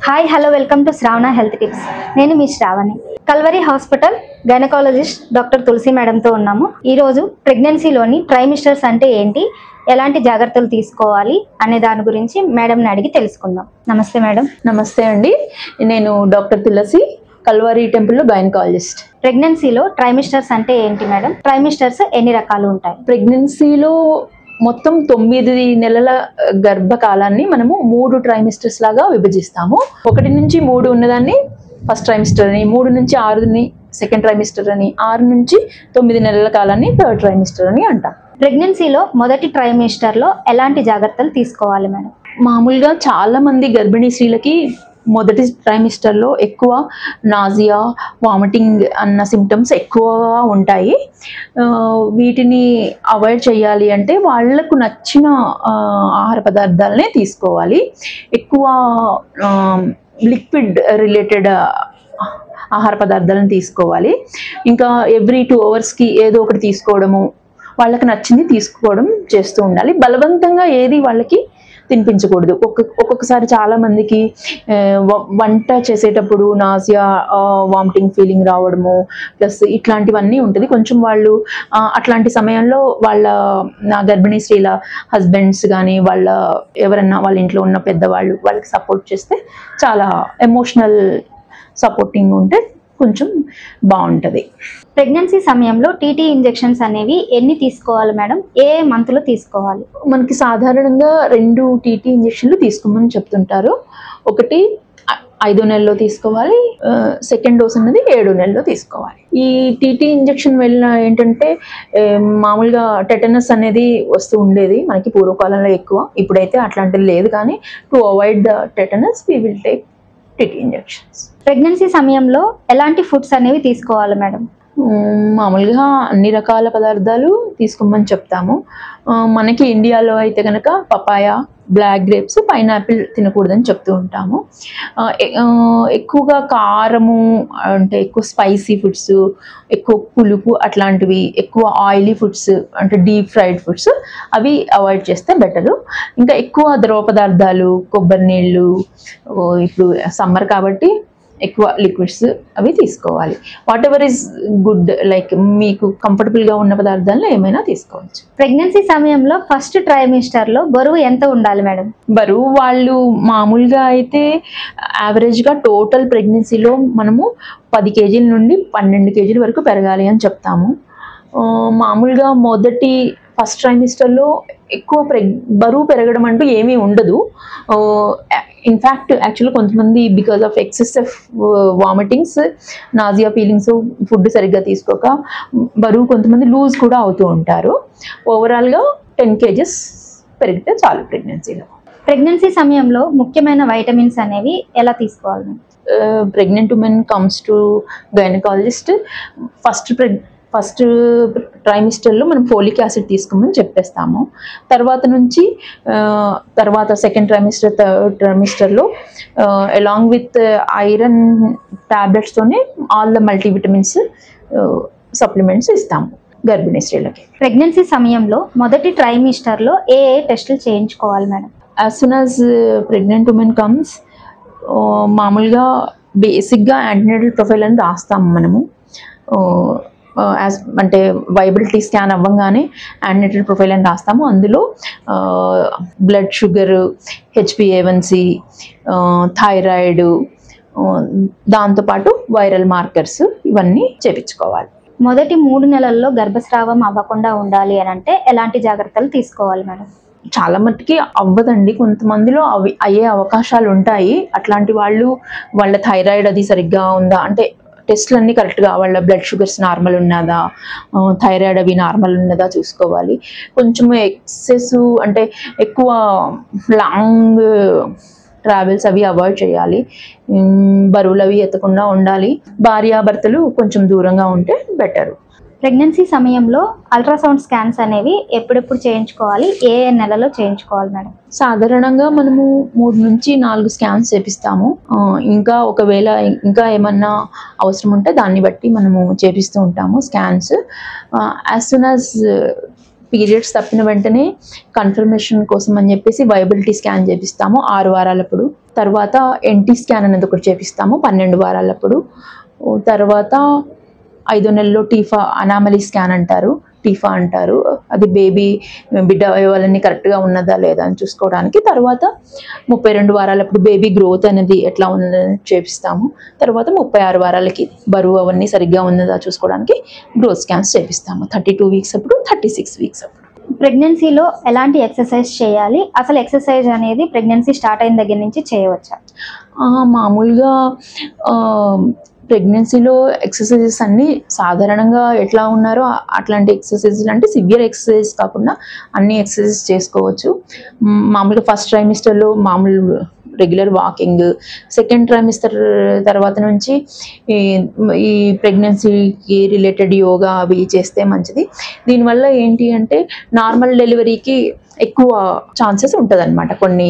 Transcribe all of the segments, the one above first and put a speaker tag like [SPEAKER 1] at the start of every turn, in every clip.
[SPEAKER 1] Hi hello welcome to Shravana health tips. నేను మీ Shravani. Calvary hospital gynaecologist doctor Tulasi మేడంతో ఉన్నాము. ఈరోజు ప్రెగ్నెన్సీలోని ట్రైమిస్టర్స్ అంటే ఏంటి, ఎలాంటి జాగ్రత్తలు తీసుకోవాలి అనే దాని గురించి మేడంని అడిగి తెలుసుకుందాం. నమస్తే మేడం.
[SPEAKER 2] నమస్తే అండి, నేను డాక్టర్ తులసి, కల్వరి టెంపుల్లో గైనకాలజిస్ట్.
[SPEAKER 1] ప్రెగ్నెన్సీలో ట్రైమిస్టర్స్ అంటే ఏంటి మేడం? ట్రైమిస్టర్స్ ఎన్ని రకాలు ఉంటాయి?
[SPEAKER 2] ప్రెగ్నెన్సీలో మొత్తం 9 నెలల గర్భకాలాన్ని మనము 3 ట్రైమిస్టర్స్ లాగా విభజిస్తాము. 1 నుంచి 3 ఉన్నదాన్ని ఫస్ట్ ట్రైమిస్టర్ అని, 3 నుంచి 6ని సెకండ్ ట్రైమిస్టర్ అని, 6 నుంచి 9 నెలల కాలాన్ని థర్డ్ ట్రైమిస్టర్ అని అంటాం.
[SPEAKER 1] ప్రెగ్నెన్సీలో మొదటి ట్రైమిస్టర్లో ఎలాంటి జాగ్రత్తలు తీసుకోవాలి మేడం?
[SPEAKER 2] మామూలుగా చాలా మంది గర్భిణీ స్త్రీలకి మొదటి ట్రైమిస్టర్లో ఎక్కువ నాజియా, వామిటింగ్ అన్న సిమ్టమ్స్ ఎక్కువగా ఉంటాయి. వీటిని అవాయిడ్ చేయాలి అంటే వాళ్ళకు నచ్చిన ఆహార పదార్థాలనే తీసుకోవాలి. ఎక్కువ లిక్విడ్ రిలేటెడ్ ఆహార పదార్థాలను తీసుకోవాలి. ఇంకా ఎవ్రీ 2 అవర్స్కి ఏదో ఒకటి తీసుకోవడము, వాళ్ళకి నచ్చింది తీసుకోవడం చేస్తూ ఉండాలి. బలవంతంగా ఏది వాళ్ళకి తినిపించకూడదు. ఒక్కొక్కసారి చాలా మందికి వంట చేసేటప్పుడు నాజియా, వామిటింగ్ ఫీలింగ్ రావడము ప్లస్ ఇట్లాంటివన్నీ ఉంటుంది. కొంచెం వాళ్ళు అట్లాంటి సమయంలో నా గర్భిణీ స్త్రీల హస్బెండ్స్ కానీ ఎవరన్నా వాళ్ళ ఇంట్లో ఉన్న పెద్దవాళ్ళు వాళ్ళకి సపోర్ట్ చేస్తే, చాలా ఎమోషనల్ సపోర్టింగ్ ఉంటే కొంచెం బాగుంటుంది.
[SPEAKER 1] ప్రెగ్నెన్సీ సమయంలో టీటీ ఇంజెక్షన్స్ అనేవి ఎన్ని తీసుకోవాలి మేడం? ఏ మంత్లో తీసుకోవాలి?
[SPEAKER 2] మనకి సాధారణంగా 2 టీటీ ఇంజెక్షన్లు తీసుకోమని చెప్తుంటారు. ఒకటి 5 నెలల్లో తీసుకోవాలి, సెకండ్ డోస్ అన్నది 7 నెలల్లో తీసుకోవాలి. ఈ టీటీ ఇంజెక్షన్ వల్ల ఏంటంటే మామూలుగా టెటనస్ అనేది వస్తూ ఉండేది మనకి పూర్వకాలంలో ఎక్కువ. ఇప్పుడైతే అట్లాంటిది లేదు, కానీ to avoid the tetanus we will take TT injections.
[SPEAKER 1] Pregnancy సమయంలో ఎలాంటి ఫుడ్స్ అనేవి తీసుకోవాలి మేడం?
[SPEAKER 2] మామూలుగా అన్ని రకాల పదార్థాలు తీసుకోమని చెప్తాము. మనకి ఇండియాలో అయితే కనుక పపాయ, బ్లాక్ గ్రేప్స్, పైనాపిల్ తినకూడదని చెప్తూ ఉంటాము. ఎక్కువగా కారము అంటే ఎక్కువ స్పైసీ ఫుడ్స్, ఎక్కువ పులుపు అట్లాంటివి, ఎక్కువ ఆయిలీ ఫుడ్స్ అంటే డీప్ ఫ్రైడ్ ఫుడ్స్ అవి అవాయిడ్ చేస్తే బెటరు. ఇంకా ఎక్కువ ద్రవ పదార్థాలు, కొబ్బరి నీళ్ళు, ఇప్పుడు సమ్మర్ కాబట్టి ఎక్కువ లిక్విడ్స్ అవి తీసుకోవాలి. What ever is good, like మీకు కంఫర్టబుల్గా ఉన్న పదార్థాలను ఏమైనా తీసుకోవచ్చు.
[SPEAKER 1] ప్రెగ్నెన్సీ సమయంలో ఫస్ట్ ట్రైమిస్టర్లో బరువు ఎంత ఉండాలి మేడం?
[SPEAKER 2] బరువు వాళ్ళు మామూలుగా అయితే యావరేజ్గా టోటల్ ప్రెగ్నెన్సీలో మనము 10 కేజీల నుండి 12 కేజీల వరకు పెరగాలి అని చెప్తాము. మామూలుగా ఫస్ట్ ట్రైమిస్టర్లో ఎక్కువ బరువు పెరగడం అంటూ ఏమీ ఉండదు. ఇన్ఫ్యాక్ట్ యాక్చువల్గా కొంతమంది because of excessive vomitings, nausea feelings, food సరిగ్గా తీసుకోక బరువు కొంతమంది లూజ్ కూడా అవుతూ ఉంటారు. ఓవరాల్గా 10 కేజెస్ పెరిగితే చాలు ప్రెగ్నెన్సీలో.
[SPEAKER 1] ప్రెగ్నెన్సీ సమయంలో ముఖ్యమైన వైటమిన్స్ అనేవి ఎలా తీసుకోవాలి?
[SPEAKER 2] Pregnant women comes to gynaecologist first ట్రైమిస్టర్లో మనం ఫోలిక్ యాసిడ్ తీసుకోమని చెప్పేస్తాము. తర్వాత సెకండ్ ట్రైమిస్టర్, థర్డ్ ట్రైమిస్టర్లో అలాంగ్ విత్ ఐరన్ టాబ్లెట్స్తోనే ఆల్ ద మల్టీవిటమిన్స్ సప్లిమెంట్స్ ఇస్తాము గర్భిణీ స్త్రీలకి.
[SPEAKER 1] ప్రెగ్నెన్సీ సమయంలో మొదటి ట్రైమిస్టర్లో ఏ టెస్టులు చేయించుకోవాలి madam?
[SPEAKER 2] As soon as pregnant women comes, మామూలుగా బేసిక్గా యాంటీనేటల్ ప్రొఫైల్ అని రాస్తాము మనము. అంటే వైబిలిటీ స్కాన్ అవ్వగానే యాంటీనేటల్ ప్రొఫైల్ అని రాస్తాము. అందులో బ్లడ్ షుగర్, HbA1c, థైరాయిడ్, దాంతోపాటు వైరల్ మార్కర్స్ ఇవన్నీ చేయించుకోవాలి.
[SPEAKER 1] మొదటి 3 నెలల్లో గర్భస్రావం అవ్వకుండా ఉండాలి అని అంటే ఎలాంటి జాగ్రత్తలు తీసుకోవాలి మేడం?
[SPEAKER 2] చాలా మట్టుకి అవ్వదండి, కొంతమందిలో అయ్యే అవకాశాలు ఉంటాయి. అట్లాంటి వాళ్ళ థైరాయిడ్ అది సరిగ్గా ఉందా అంటే టెస్ట్లు అన్నీ కరెక్ట్గా, వాళ్ళ బ్లడ్ షుగర్స్ నార్మల్ ఉన్నదా, థైరాయిడ్ అవి నార్మల్ ఉన్నదా చూసుకోవాలి. కొంచెం ఎక్సెస్ అంటే ఎక్కువ లాంగ్ ట్రావెల్స్ అవి అవాయిడ్ చేయాలి. బరువులు అవి ఎత్తకుండా ఉండాలి. భార్యాభర్తలు కొంచెం దూరంగా ఉంటే బెటరు.
[SPEAKER 1] ప్రెగ్నెన్సీ సమయంలో అల్ట్రాసౌండ్ స్కాన్స్ అనేవి ఎప్పుడెప్పుడు చేయించుకోవాలి? ఏ నెలలో చేయించుకోవాలి మేడం?
[SPEAKER 2] సాధారణంగా మనము 3 నుంచి 4 స్కాన్స్ చేపిస్తాము. ఒకవేళ ఇంకా ఏమన్నా అవసరం ఉంటే దాన్ని బట్టి మనము చేపిస్తూ ఉంటాము scans. As soon as periods తప్పిన వెంటనే కన్ఫర్మేషన్ కోసం అని చెప్పేసి వైబిలిటీ స్కాన్ చేపిస్తాము 6 వారాలప్పుడు. తర్వాత ఎన్టీ స్కాన్ అనేది ఒకటి చేపిస్తాము 12 వారాలప్పుడు. తర్వాత 5వ నెలలో టీఫా అనామలీ స్కాన్ అంటారు, టీఫా అంటారు. అది బిడ్డ అవయవాలన్నీ కరెక్ట్గా ఉన్నదా లేదా అని చూసుకోవడానికి. తర్వాత 32 వారాలప్పుడు బేబీ గ్రోత్ అనేది ఎట్లా ఉన్నదని చేపిస్తాము. తర్వాత 36 వారాలకి బరువు అవన్నీ సరిగ్గా ఉన్నదా చూసుకోవడానికి గ్రోత్ స్కాన్స్ చేపిస్తాము. 32 వీక్స్ అప్పుడు, 36 వీక్స్ అప్పుడు.
[SPEAKER 1] ప్రెగ్నెన్సీలో ఎలాంటి ఎక్సర్సైజ్ చేయాలి? అసలు ఎక్సర్సైజ్ అనేది ప్రెగ్నెన్సీ స్టార్ట్ అయిన దగ్గర నుంచి చేయవచ్చా?
[SPEAKER 2] మామూలుగా ప్రెగ్నెన్సీలో ఎక్సర్సైజెస్ అన్నీ సాధారణంగా ఎట్లా ఉన్నారో అట్లాంటి ఎక్సర్సైజెస్ అంటే సివియర్ ఎక్సర్సైజ్ కాకుండా అన్ని ఎక్సర్సైజెస్ చేసుకోవచ్చు. మామూలుగా ఫస్ట్ ట్రైమిస్టర్లో మామూలు రెగ్యులర్ వాకింగ్, సెకండ్ ట్రైమిస్టర్ తర్వాత నుంచి ఈ ప్రెగ్నెన్సీకి రిలేటెడ్ యోగా అవి చేస్తే మంచిది. దీనివల్ల ఏంటి అంటే నార్మల్ డెలివరీకి ఎక్కువ ఛాన్సెస్ ఉంటుంది అనమాట. కొన్ని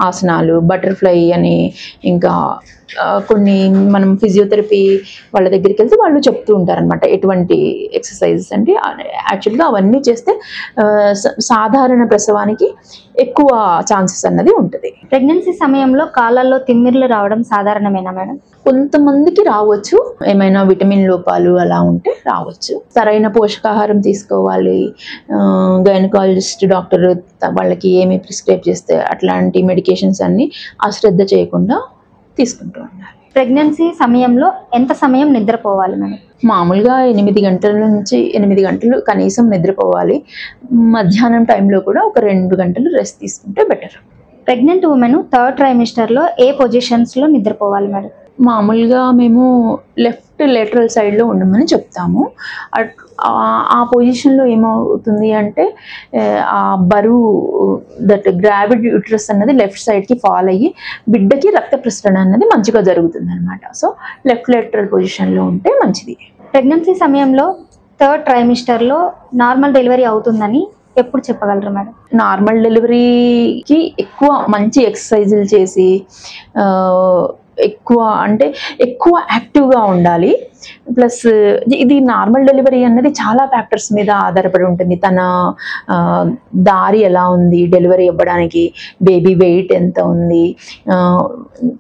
[SPEAKER 2] ఆసనాలు, బటర్ఫ్లై అని, ఇంకా కొన్ని మనం ఫిజియోథెరపీ వాళ్ళ దగ్గరికి వెళ్తే వాళ్ళు చెప్తూ ఉంటారనమాట ఎటువంటి ఎక్సర్సైజెస్ అంటే. యాక్చువల్గా అవన్నీ చేస్తే సాధారణ ప్రసవానికి ఎక్కువ ఛాన్సెస్ అన్నది ఉంటుంది.
[SPEAKER 1] ప్రెగ్నెన్సీ సమయంలో కాళ్ళల్లో తిమ్మిర్లు రావడం సాధారణమేనా మేడం?
[SPEAKER 2] కొంతమందికి రావచ్చు, ఏమైనా విటమిన్ లోపాలు అలా ఉంటే రావచ్చు. సరైన పోషకాహారం తీసుకోవాలి. గైనకాలజిస్ట్ డాక్టర్ వాళ్ళకి ఏమి ప్రిస్క్రైబ్ చేస్తే అట్లాంటి మెడికేషన్స్ అన్ని అశ్రద్ధ చేయకుండా తీసుకుంటూ ఉండాలి.
[SPEAKER 1] ప్రెగ్నెన్సీ సమయంలో ఎంత సమయం నిద్రపోవాలి మేడం?
[SPEAKER 2] మామూలుగా 8 గంటల నుంచి 8 గంటలు కనీసం నిద్రపోవాలి. మధ్యాహ్నం టైంలో కూడా ఒక 2 గంటలు రెస్ట్ తీసుకుంటే బెటర్.
[SPEAKER 1] ప్రెగ్నెంట్ ఉమెన్ 3rd ట్రైమిస్టర్లో ఏ పొజిషన్స్లో నిద్రపోవాలి మేడం?
[SPEAKER 2] మామూలుగా మేము లెఫ్ట్ లేటరల్ సైడ్లో ఉండమని చెప్తాము. ఆ పొజిషన్లో ఏమవుతుంది అంటే ఆ బరువు గ్రావిడ్ యూట్రస్ అన్నది లెఫ్ట్ సైడ్కి ఫాల్ అయ్యి బిడ్డకి రక్త ప్రసరణ అన్నది మంచిగా జరుగుతుంది అనమాట. సో లెఫ్ట్ లేటరల్ పొజిషన్లో ఉంటే మంచిది.
[SPEAKER 1] ప్రెగ్నెన్సీ సమయంలో 3rd ట్రైమిస్టర్లో నార్మల్ డెలివరీ అవుతుందని ఎప్పుడు చెప్పగలరు మేడం?
[SPEAKER 2] నార్మల్ డెలివరీకి ఎక్కువ మంచి ఎక్సర్సైజులు చేసి ఎక్కువ యాక్టివ్గా ఉండాలి. ప్లస్ ఇది నార్మల్ డెలివరీ అన్నది చాలా ఫ్యాక్టర్స్ మీద ఆధారపడి ఉంటుంది. తన దారి ఎలా ఉంది డెలివరీ అవ్వడానికి, బేబీ వెయిట్ ఎంత ఉంది,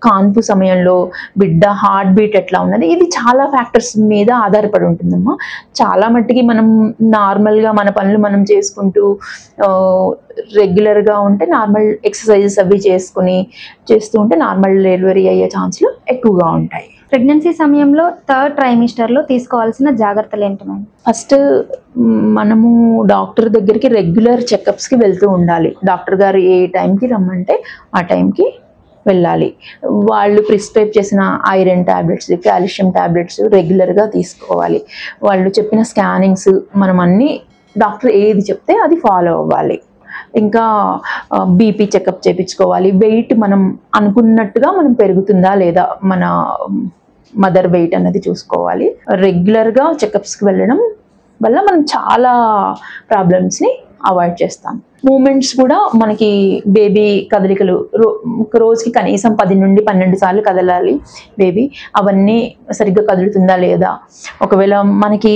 [SPEAKER 2] కాన్పు సమయంలో బిడ్డ హార్ట్ బీట్ ఎట్లా ఉన్నది, ఇది చాలా ఫ్యాక్టర్స్ మీద ఆధారపడి ఉంటుందమ్మా. చాలా మట్టికి మనం నార్మల్గా మన పనులు మనం చేసుకుంటూ రెగ్యులర్గా ఉంటే, నార్మల్ ఎక్సర్సైజెస్ అవి చేస్తూ ఉంటే నార్మల్ డెలివరీ అయ్యే ఛాన్స్లు ఎక్కువగా ఉంటాయి.
[SPEAKER 1] ప్రెగ్నెన్సీ సమయంలో 3rd ట్రైమిస్టర్లో తీసుకోవాల్సిన జాగ్రత్తలు ఏంటి మేడం?
[SPEAKER 2] ఫస్ట్ మనము డాక్టర్ దగ్గరికి రెగ్యులర్ చెకప్స్కి వెళ్తూ ఉండాలి. డాక్టర్ గారు ఏ టైంకి రమ్మంటే ఆ టైంకి వెళ్ళాలి. వాళ్ళు ప్రిస్క్రైబ్ చేసిన ఐరన్ ట్యాబ్లెట్స్, కాల్షియం ట్యాబ్లెట్స్ రెగ్యులర్గా తీసుకోవాలి. వాళ్ళు చెప్పిన స్కానింగ్స్ మనం అన్నీ డాక్టర్ ఏది చెప్తే అది ఫాలో అవ్వాలి. ఇంకా బీపీ చెకప్ చేయించుకోవాలి. వెయిట్ మనం అనుకున్నట్టుగా మనం పెరుగుతుందా లేదా, మన మదర్ వెయిట్ అన్నది చూసుకోవాలి. రెగ్యులర్గా చెకప్స్కి వెళ్ళడం వల్ల మనం చాలా ప్రాబ్లమ్స్ని అవాయిడ్ చేస్తాం. మూమెంట్స్ కూడా మనకి బేబీ కదలికలు రోజుకి కనీసం 10 నుండి 12 సార్లు కదలాలి బేబీ. అవన్నీ సరిగ్గా కదులుతుందా లేదా, ఒకవేళ మనకి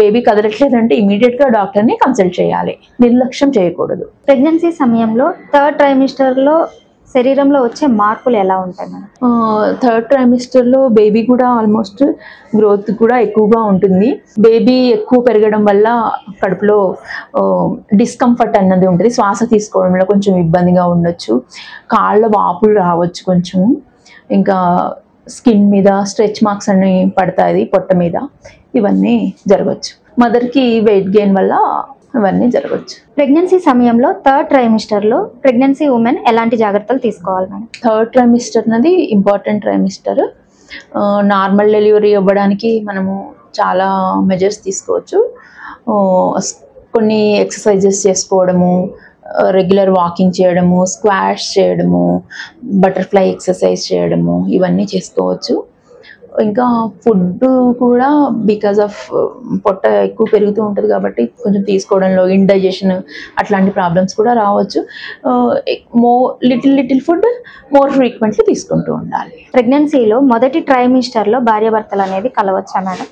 [SPEAKER 2] బేబీ కదలట్లేదంటే ఇమీడియట్గా డాక్టర్ని కన్సల్ట్ చేయాలి, నిర్లక్ష్యం చేయకూడదు.
[SPEAKER 1] ప్రెగ్నెన్సీ సమయంలో 3rd ట్రైమిస్టర్లో శరీరంలో వచ్చే మార్పులు ఎలా ఉంటాయి మేడం?
[SPEAKER 2] 3rd ట్రైమిస్టర్లో బేబీ కూడా ఆల్మోస్ట్ గ్రోత్ కూడా ఎక్కువగా ఉంటుంది. బేబీ ఎక్కువ పెరగడం వల్ల కడుపులో డిస్కంఫర్ట్ అన్నది ఉంటుంది. శ్వాస తీసుకోవడంలో కొంచెం ఇబ్బందిగా ఉండొచ్చు. కాళ్ళ వాపులు రావచ్చు కొంచెం. ఇంకా స్కిన్ మీద స్ట్రెచ్ మార్క్స్ అన్ని పడతాయి పొట్ట మీద. ఇవన్నీ జరగవచ్చు. మదర్కి వెయిట్ గెయిన్ వల్ల ఇవన్నీ జరగవచ్చు.
[SPEAKER 1] ప్రెగ్నెన్సీ సమయంలో 3rd ట్రైమిస్టర్లో ప్రెగ్నెన్సీ ఉమెన్ ఎలాంటి జాగ్రత్తలు తీసుకోవాలి మేడం?
[SPEAKER 2] 3rd ట్రైమిస్టర్ అనేది ఇంపార్టెంట్ ట్రైమిస్టర్. నార్మల్ డెలివరీ అవ్వడానికి మనము చాలా మెజర్స్ తీసుకోవచ్చు. కొన్ని ఎక్సర్సైజెస్ చేసుకోవడము, రెగ్యులర్ వాకింగ్ చేయడము, స్క్వాష్ చేయడము, బటర్ఫ్లై ఎక్సర్సైజ్ చేయడము, ఇవన్నీ చేసుకోవచ్చు. ఇంకా ఫుడ్ కూడా బికాజ్ ఆఫ్ పొట్ట ఎక్కువ పెరుగుతూ ఉంటుంది కాబట్టి కొంచెం తీసుకోవడంలో ఇండైజెషన్ అట్లాంటి ప్రాబ్లమ్స్ కూడా రావచ్చు. లిటిల్ ఫుడ్ మోర్ ఫ్రీక్వెంట్లీ తీసుకుంటూ ఉండాలి.
[SPEAKER 1] ప్రెగ్నెన్సీలో మొదటి ట్రైమిస్టర్లో భార్యాభర్తలు అనేది కలవచ్చా మేడం?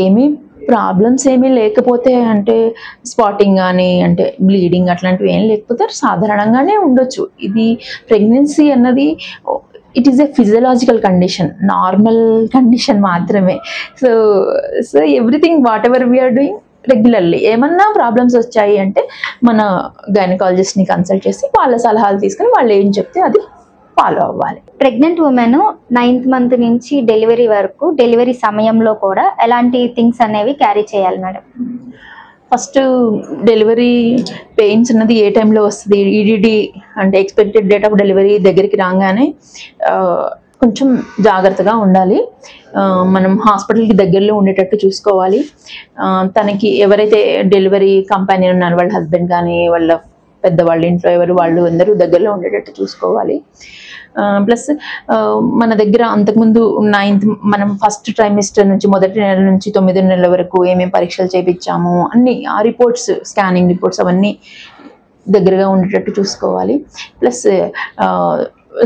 [SPEAKER 2] ఏమీ ప్రాబ్లమ్స్ ఏమీ లేకపోతే, అంటే స్పాటింగ్ కానీ అంటే బ్లీడింగ్ అట్లాంటివి ఏం లేకపోతే సాధారణంగానే ఉండొచ్చు. ఇది ప్రెగ్నెన్సీ అన్నది it is a physiological condition, normal condition మాత్రమే. So so everything whatever we're doing regularly. ఏమన్నా ప్రాబ్లమ్స్ వచ్చాయి అంటే మన గైనకాలజిస్ట్ని కన్సల్ట్ చేసి వాళ్ళ సలహాలు తీసుకుని వాళ్ళు ఏం చెప్తే అది ఫాలో అవ్వాలి.
[SPEAKER 1] ప్రెగ్నెంట్ ఉమెన్ 9th మంత్ నుంచి డెలివరీ వరకు, డెలివరీ సమయంలో కూడా ఎలాంటి థింగ్స్ అనేవి క్యారీ చేయాలి మేడం?
[SPEAKER 2] ఫస్ట్ డెలివరీ పెయిన్స్ అన్నది ఏ టైంలో వస్తుంది, ఈడిడి అంటే ఎక్స్పెక్టెడ్ డేట్ ఆఫ్ డెలివరీ దగ్గరికి రాగానే కొంచెం జాగ్రత్తగా ఉండాలి. మనం హాస్పిటల్కి దగ్గరలో ఉండేటట్టు చూసుకోవాలి. తనకి ఎవరైతే డెలివరీ కంపెనీ ఉన్నారో వాళ్ళ హస్బెండ్ కానీ వాళ్ళ పెద్దవాళ్ళ ఇంట్లో ఎవరు వాళ్ళు అందరూ దగ్గరలో ఉండేటట్టు చూసుకోవాలి. ప్లస్ మన దగ్గర అంతకుముందు 9th మనం ఫస్ట్ ట్రైమిస్టర్ నుంచి మొదటి నెల నుంచి 9వ నెలల వరకు ఏమేమి పరీక్షలు చేయించాము అన్ని ఆ రిపోర్ట్స్, స్కానింగ్ రిపోర్ట్స్ అవన్నీ దగ్గరగా ఉండేటట్టు చూసుకోవాలి. ప్లస్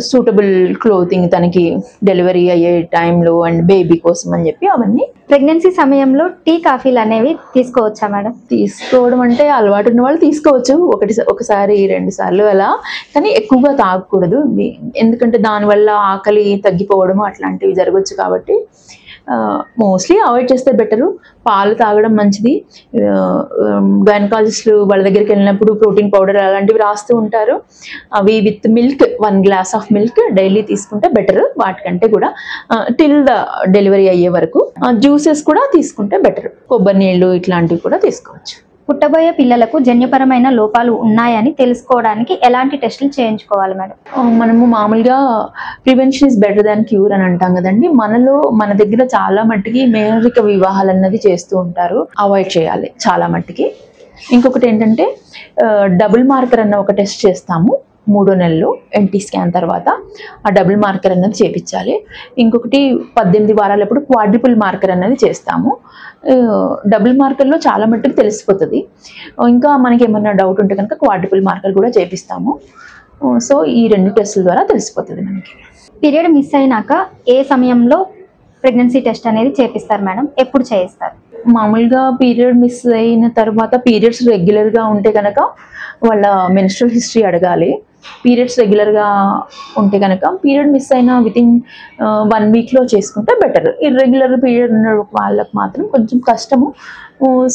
[SPEAKER 2] సూటబుల్ క్లోతింగ్ తనకి డెలివరీ అయ్యే టైంలో అండ్ బేబీ కోసం అని చెప్పి అవన్నీ.
[SPEAKER 1] ప్రెగ్నెన్సీ సమయంలో టీ కాఫీలు అనేవి తీసుకోవచ్చా మేడం?
[SPEAKER 2] తీసుకోవడం అంటే అలవాటు ఉన్న వాళ్ళు తీసుకోవచ్చు, ఒకసారి 2 సార్లు అలా, కానీ ఎక్కువగా తాగకూడదు. ఎందుకంటే దానివల్ల ఆకలి తగ్గిపోవడము అట్లాంటివి జరగచ్చు. కాబట్టి మోస్ట్లీ అవాయిడ్ చేస్తే బెటరు. పాలు తాగడం మంచిది. గైనకాలజిస్టులు వాళ్ళ దగ్గరికి వెళ్ళినప్పుడు ప్రోటీన్ పౌడర్ అలాంటివి రాస్తూ ఉంటారు. అవి with milk 1 glass of milk daily తీసుకుంటే బెటర్. వాటికంటే కూడా టిల్ ద డెలివరీ అయ్యే వరకు జ్యూసెస్ కూడా తీసుకుంటే బెటర్. కొబ్బరి నీళ్ళు ఇట్లాంటివి కూడా తీసుకోవచ్చు.
[SPEAKER 1] పుట్టబోయే పిల్లలకు జన్యుపరమైన లోపాలు ఉన్నాయని తెలుసుకోవడానికి ఎలాంటి టెస్టులు చేయించుకోవాలి మేడం?
[SPEAKER 2] మనము మామూలుగా prevention is better than cure అని అంటాం కదండి. మన దగ్గర చాలా మట్టికి మేనరిక వివాహాలు అన్నది చేస్తూ ఉంటారు, అవాయిడ్ చేయాలి చాలా మట్టికి. ఇంకొకటి ఏంటంటే డబుల్ మార్కర్ అన్న ఒక టెస్ట్ చేస్తాము 3వ నెలలో ఎన్టీ స్కాన్ తర్వాత. ఆ డబుల్ మార్కర్ అన్నది చేయించాలి. ఇంకొకటి 18 వారాలప్పుడు క్వాడ్రిపుల్ మార్కర్ అన్నది చేస్తాము. డబుల్ మార్కర్లో చాలా మట్టుకు తెలిసిపోతుంది. ఇంకా మనకి ఏమన్నా డౌట్ ఉంటే కనుక క్వాడ్రిపుల్ మార్కర్ కూడా చేపిస్తాము. సో ఈ 2 టెస్టుల ద్వారా తెలిసిపోతుంది మనకి.
[SPEAKER 1] పీరియడ్ మిస్ అయినాక ఏ సమయంలో ప్రెగ్నెన్సీ టెస్ట్ అనేది చేపిస్తారు మేడం? ఎప్పుడు చేయిస్తారు?
[SPEAKER 2] మామూలుగా పీరియడ్ మిస్ అయిన తర్వాత పీరియడ్స్ రెగ్యులర్గా ఉంటే కనుక వాళ్ళ మెన్స్ట్రల్ హిస్టరీ అడగాలి. పీరియడ్స్ రెగ్యులర్గా ఉంటే కనుక పీరియడ్ మిస్ అయిన వితిన్ 1 వీక్లో చేసుకుంటే బెటర్. ఇర్రెగ్యులర్ పీరియడ్ ఉన్న వాళ్ళకి మాత్రం కొంచెం కష్టము.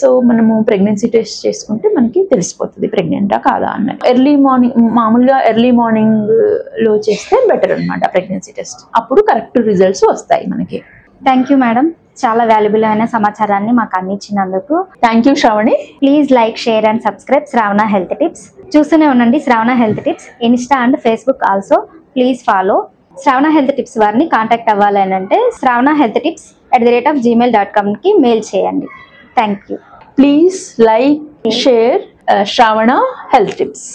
[SPEAKER 2] సో మనము ప్రెగ్నెన్సీ టెస్ట్ చేసుకుంటే మనకి తెలిసిపోతుంది ప్రెగ్నెంటా కాదా అన్నది. మామూలుగా ఎర్లీ మార్నింగ్లో చేస్తే బెటర్ అనమాట ప్రెగ్నెన్సీ టెస్ట్. అప్పుడు కరెక్ట్ రిజల్ట్స్ వస్తాయి మనకి.
[SPEAKER 1] థ్యాంక్ యూ మేడం, చాలా వాల్యుబుల్ అయిన సమాచారాన్ని మాకు అందించినందుకు.
[SPEAKER 2] Thank you Shravani.
[SPEAKER 1] Please like, share and subscribe Shravana health tips. చూస్తూనే ఉండండి Shravana health tips. Insta and Facebook also please follow. Shravana health tips వారిని కాంటాక్ట్ అవ్వాలని అంటే shravanahealthtips@gmail.com కి మెయిల్ చేయండి. Thank you.
[SPEAKER 2] Please like, share Shravana health tips.